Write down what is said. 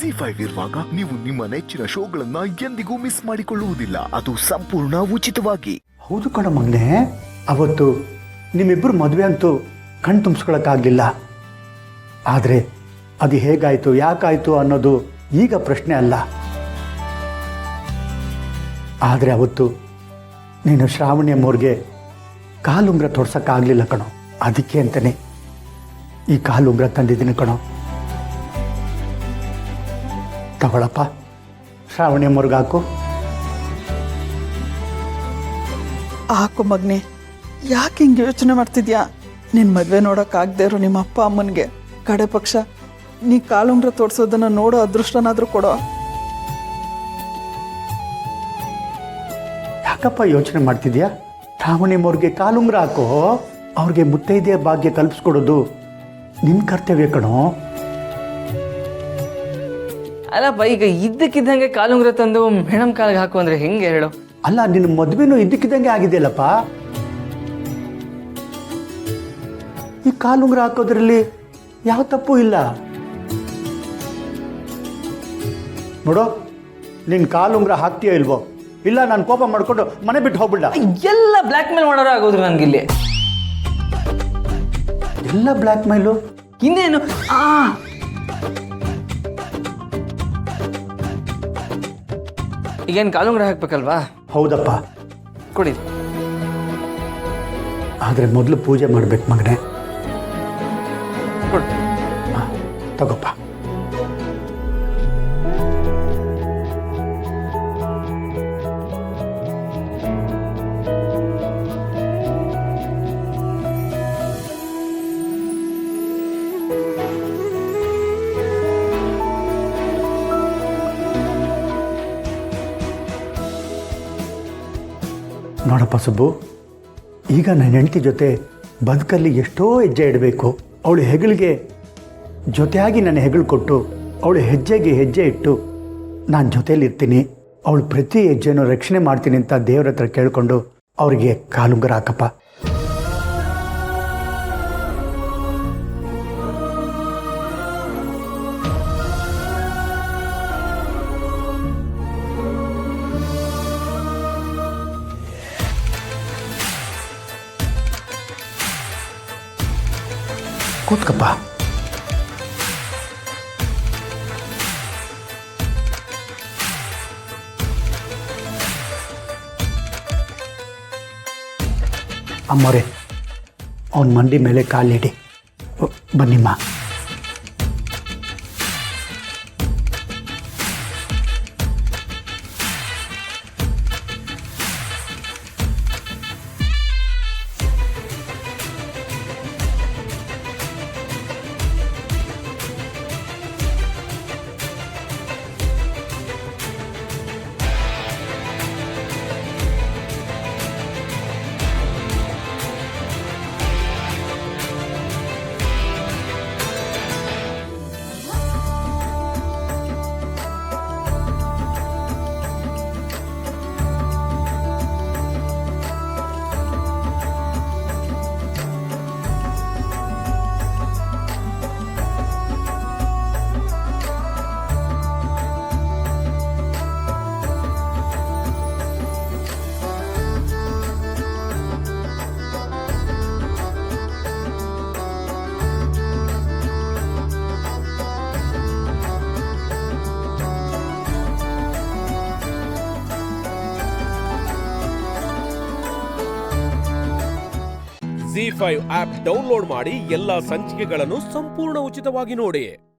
ಜಿ5 ಇರುವಾಗ ನೀವು ನಿಮ್ಮ ನೆಚ್ಚಿನ ಶೋಗಳನ್ನ ಎಂದಿಗೂ ಮಿಸ್ ಮಾಡಿಕೊಳ್ಳುವುದಿಲ್ಲ. ಅದು ಸಂಪೂರ್ಣ ಉಚಿತವಾಗಿ. ಹೌದು ಕಣ ಮಗನೇ, ಅವತ್ತು ನಿಮ್ಮಿಬ್ಬರು ಮದುವೆ ಅಂತೂ ಕಣ್ ತುಂಬಿಸ್ಕೊಳಕ್ಕಾಗಲಿಲ್ಲ. ಆದರೆ ಅದು ಹೇಗಾಯಿತು, ಯಾಕಾಯಿತು ಅನ್ನೋದು ಈಗ ಪ್ರಶ್ನೆ ಅಲ್ಲ. ಆದರೆ ಅವತ್ತು ನೀನು ಶ್ರಾವಣಿ ಅಮ್ಮವ್ರಿಗೆ ಕಾಲುಂಗ್ರ ತೊಡ್ಸೋಕ್ಕಾಗಲಿಲ್ಲ ಕಣೋ. ಅದಕ್ಕೆ ಅಂತಲೇ ಈ ಕಾಲುಂಗ್ರ ತಂದಿದ್ದೀನಿ ಕಣೋ. ತಗೊಳಪ್ಪ, ಶ್ರಾವಣಿ ಅಮ್ಮವ್ರಿಗೆ ಹಾಕು. ಹಾಕು ಮಗನೆ, ಯಾಕೆ ಹಿಂಗೆ ಯೋಚನೆ ಮಾಡ್ತಿದ್ಯಾ? ನಿನ್ನ ಮದುವೆ ನೋಡೋಕ್ಕಾಗದೇ ಇರೋ ನಿಮ್ಮ ಅಪ್ಪ ಅಮ್ಮನಿಗೆ ಕಡೆ ಪಕ್ಷ ನೀ ಕಾಲುಂಗ್ರ ತೋರಿಸೋದನ್ನು ನೋಡೋ ಅದೃಷ್ಟನಾದರೂ ಕೊಡೋ. ಯಾಕಪ್ಪ ಯೋಚನೆ ಮಾಡ್ತಿದ್ಯಾ? ಶ್ರಾವಣಿ ಅಮ್ಮವ್ರಿಗೆ ಕಾಲುಂಗ್ರ ಹಾಕೋ. ಅವ್ರಿಗೆ ಮುತ್ತೈದೆಯ ಭಾಗ್ಯ ಕಲ್ಪಿಸ್ಕೊಡೋದು ನಿನ್ನ ಕರ್ತವ್ಯ ಕಣೋ. ಅಲ್ಲಪ್ಪ, ಈಗ ಇದ್ದಕ್ಕಿದ್ದಂಗೆ ಕಾಲುಂಗ್ರ ತಂದು ಹೆಣಂ ಕಾಲಿಗೆ ಹಾಕು ಅಂದ್ರೆ ಹೆಂಗೆ ಹೇಳು? ಅಲ್ಲ, ನಿನ್ನ ಮದುವೆನೂ ಇದ್ದಕ್ಕಿದ್ದಂಗೆ ಆಗಿದೆಯಲ್ಲಪ್ಪ. ಈ ಕಾಲುಂಗ್ರ ಹಾಕೋದ್ರಲ್ಲಿ ಯಾವ ತಪ್ಪು ಇಲ್ಲ ನೋಡೋ. ನೀನು ಕಾಲುಂಗ್ರ ಹಾಕ್ತೀಯೋ ಇಲ್ವೋ? ಇಲ್ಲ, ನಾನು ಕೋಪ ಮಾಡ್ಕೊಂಡು ಮನೆ ಬಿಟ್ಟು ಹೋಗ್ಬಿಡ. ಎಲ್ಲ ಬ್ಲ್ಯಾಕ್ ಮೇಲ್ ಮಾಡೋರು ಆಗೋದ್ರು ನನ್ಗಿಲ್ಲಿ. ಎಲ್ಲ ಬ್ಲ್ಯಾಕ್ ಮೈಲು ಇನ್ನೇನು? ಈಗೇನು ಕಾಲುಂಗ್ರ ಹಾಕ್ಬೇಕಲ್ವಾ? ಹೌದಪ್ಪ, ಕೊಡಿ. ಆದರೆ ಮೊದಲು ಪೂಜೆ ಮಾಡ್ಬೇಕು ಮಗನೇ. ಕೊಡಿ. ತಗೋಪ್ಪ. ನೋಡಪ್ಪ ಸುಬ್ಬು, ಈಗ ನನ್ನ ಹೆಂಡತಿ ಜೊತೆ ಬದುಕಲ್ಲಿ ಎಷ್ಟೋ ಹೆಜ್ಜೆ ಇಡಬೇಕು. ಅವಳು ಹೆಗಲಿಗೆ ಜೊತೆಯಾಗಿ ನನ್ನ ಹೆಗಲು ಕೊಟ್ಟು ಅವಳು ಹೆಜ್ಜೆಗೆ ಹೆಜ್ಜೆ ಇಟ್ಟು ನಾನು ಜೊತೆಯಲ್ಲಿರ್ತೀನಿ, ಅವಳು ಪ್ರತಿ ಹೆಜ್ಜೆನೂ ರಕ್ಷಣೆ ಮಾಡ್ತೀನಿ ಅಂತ ದೇವ್ರ ಹತ್ರ ಕೇಳಿಕೊಂಡು ಅವರಿಗೆ ಕಾಲುಂಗರ ಹಾಕಪ್ಪ. ಕೂತ್ಕಪ್ಪ. ಅಮ್ಮೋರೆ, ಅವನ ಮಂಡಿ ಮೇಲೆ ಕಾಲಿಡಿ. ಬನ್ನಿಮ್ಮ. ಜಿ5 ಆಪ್ ಡೌನ್ಲೋಡ್ ಮಾಡಿ ಎಲ್ಲಾ ಸಂಚಿಕೆಗಳನ್ನು ಸಂಪೂರ್ಣ ಉಚಿತವಾಗಿ ನೋಡಿ.